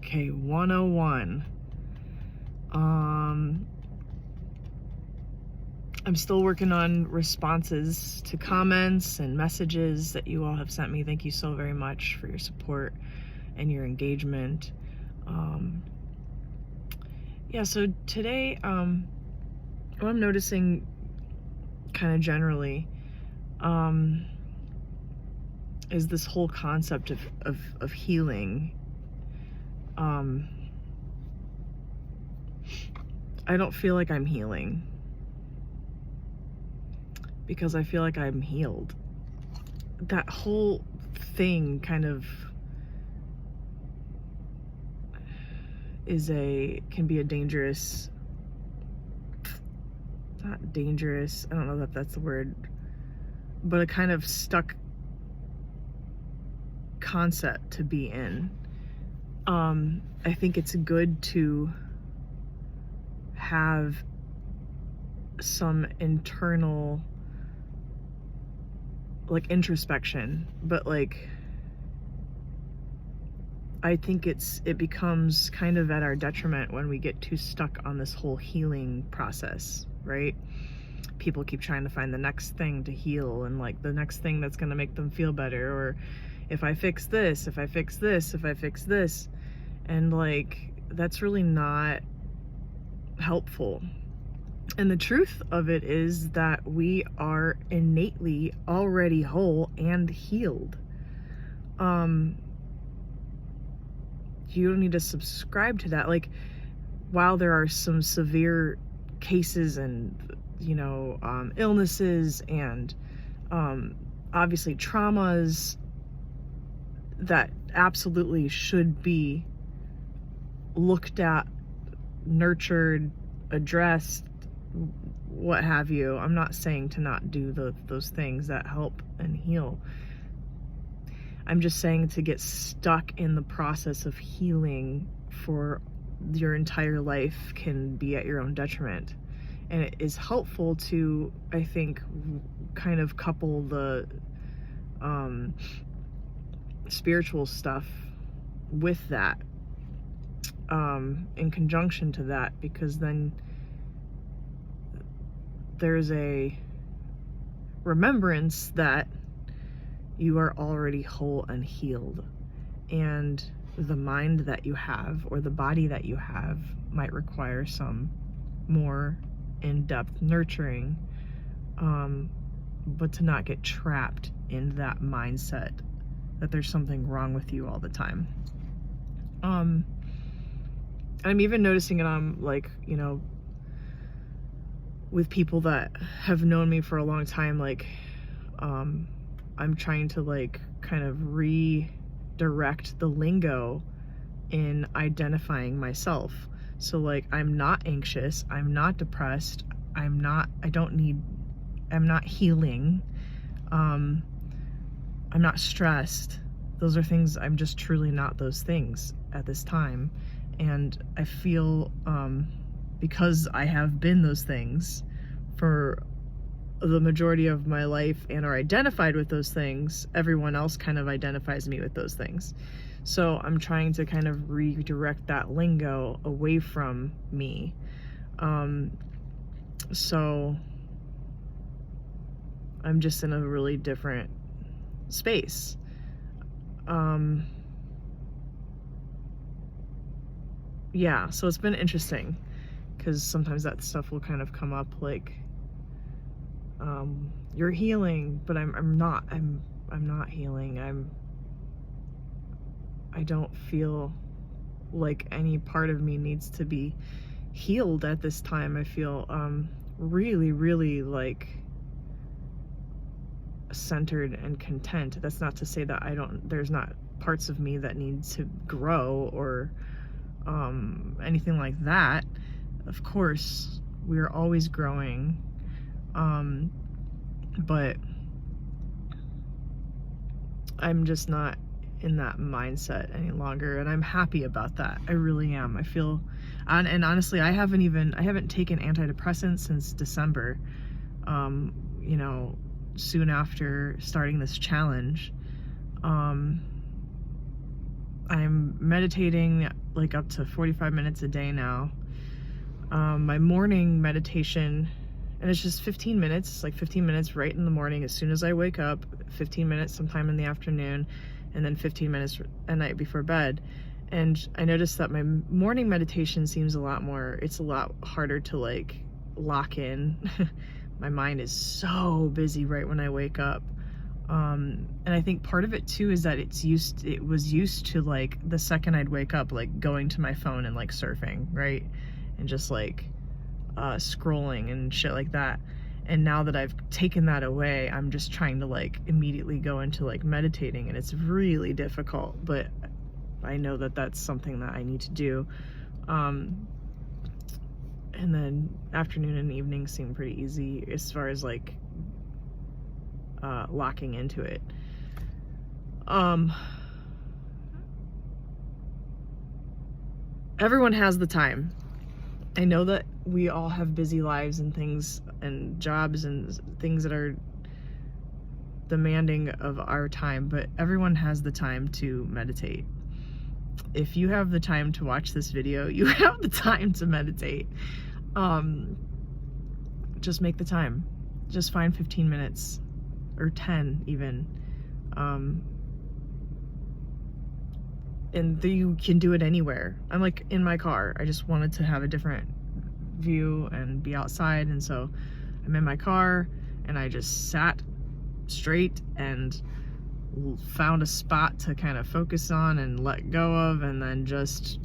Okay, 101. I'm still working on responses to comments and messages that you all have sent me. Thank you so very much for your support and your engagement. Yeah, so today, what I'm noticing kind of generally is this whole concept of healing. I don't feel like I'm healing because I feel like I'm healed. That whole thing kind of can be a dangerous, not dangerous, I don't know if that's the word, but a kind of stuck concept to be in. I think it's good to have some internal introspection, but I think it becomes kind of at our detriment when we get too stuck on this whole healing process, right? People keep trying to find the next thing to heal and the next thing that's going to make them feel better, or if I fix this, if I fix this, if I fix this, and that's really not helpful. And the truth of it is that we are innately already whole and healed. You don't need to subscribe to that. While there are some severe cases and illnesses and obviously traumas that absolutely should be looked at, nurtured, addressed, what have you. I'm not saying to not do those things that help and heal. I'm just saying to get stuck in the process of healing for your entire life can be at your own detriment. And it is helpful to, I think, kind of couple the spiritual stuff with that, in conjunction to that, because then there's a remembrance that you are already whole and healed, and the mind that you have or the body that you have might require some more in-depth nurturing, but to not get trapped in that mindset that there's something wrong with you all the time. I'm even noticing it on with people that have known me for a long time. I'm trying to kind of redirect the lingo in identifying myself. So I'm not anxious, I'm not depressed, I'm not healing, I'm not stressed. Those are things, I'm just truly not those things at this time. And I feel, because I have been those things for the majority of my life and are identified with those things, everyone else kind of identifies me with those things. So I'm trying to kind of redirect that lingo away from me. So I'm just in a really different space. Yeah, so it's been interesting because sometimes that stuff will kind of come up you're healing, but I'm not healing. I don't feel like any part of me needs to be healed at this time. I feel really, really centered and content. That's not to say that there's not parts of me that need to grow or anything like that. Of course, we are always growing, but I'm just not in that mindset any longer, and I'm happy about that. I really am. I feel, and honestly, I haven't taken antidepressants since December, soon after starting this challenge. I'm meditating like up to 45 minutes a day now. My morning meditation, and it's just 15 minutes, like 15 minutes right in the morning as soon as I wake up, 15 minutes sometime in the afternoon, and then 15 minutes at night before bed. And I noticed that my morning meditation seems it's a lot harder to like lock in. My mind is so busy right when I wake up. And I think part of it too is that it was used to like the second I'd wake up, like going to my phone and like surfing, right? And just like scrolling and shit like that. And now that I've taken that away, I'm just trying to like immediately go into like meditating, and it's really difficult, but I know that that's something that I need to do. And then afternoon and evening seem pretty easy as far as like locking into it. Everyone has the time. I know that we all have busy lives and things and jobs and things that are demanding of our time, but everyone has the time to meditate. If you have the time to watch this video, you have the time to meditate. Just make the time. Just find 15 minutes or 10 even. And you can do it anywhere. I'm like in my car. I just wanted to have a different view and be outside, and so I'm in my car and I just sat straight and found a spot to kind of focus on and let go of, and then just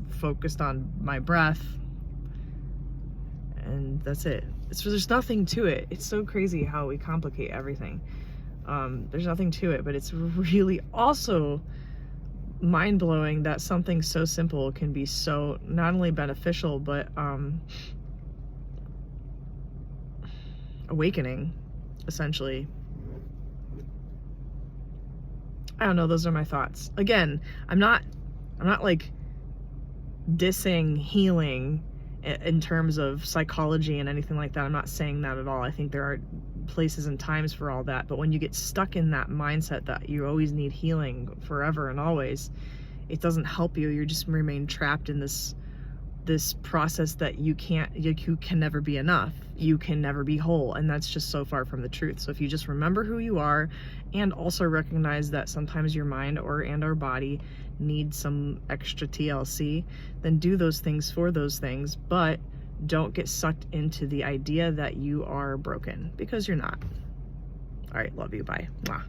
focused on my breath, and that's it. There's nothing to it. It's so crazy how we complicate everything. There's nothing to it, but it's really also mind-blowing that something so simple can be so not only beneficial but awakening, essentially. I don't know, those are my thoughts. Again, I'm not like dissing healing in terms of psychology and anything like that. I'm not saying that at all. I think there are places and times for all that, but when you get stuck in that mindset that you always need healing forever and always, it doesn't help you. You just remain trapped in this process that you can never be enough. You can never be whole, and that's just so far from the truth. So if you just remember who you are, and also recognize that sometimes your mind and our body need some extra TLC, then do those things for those things, but don't get sucked into the idea that you are broken, because you're not. All right, love you, bye. Mwah.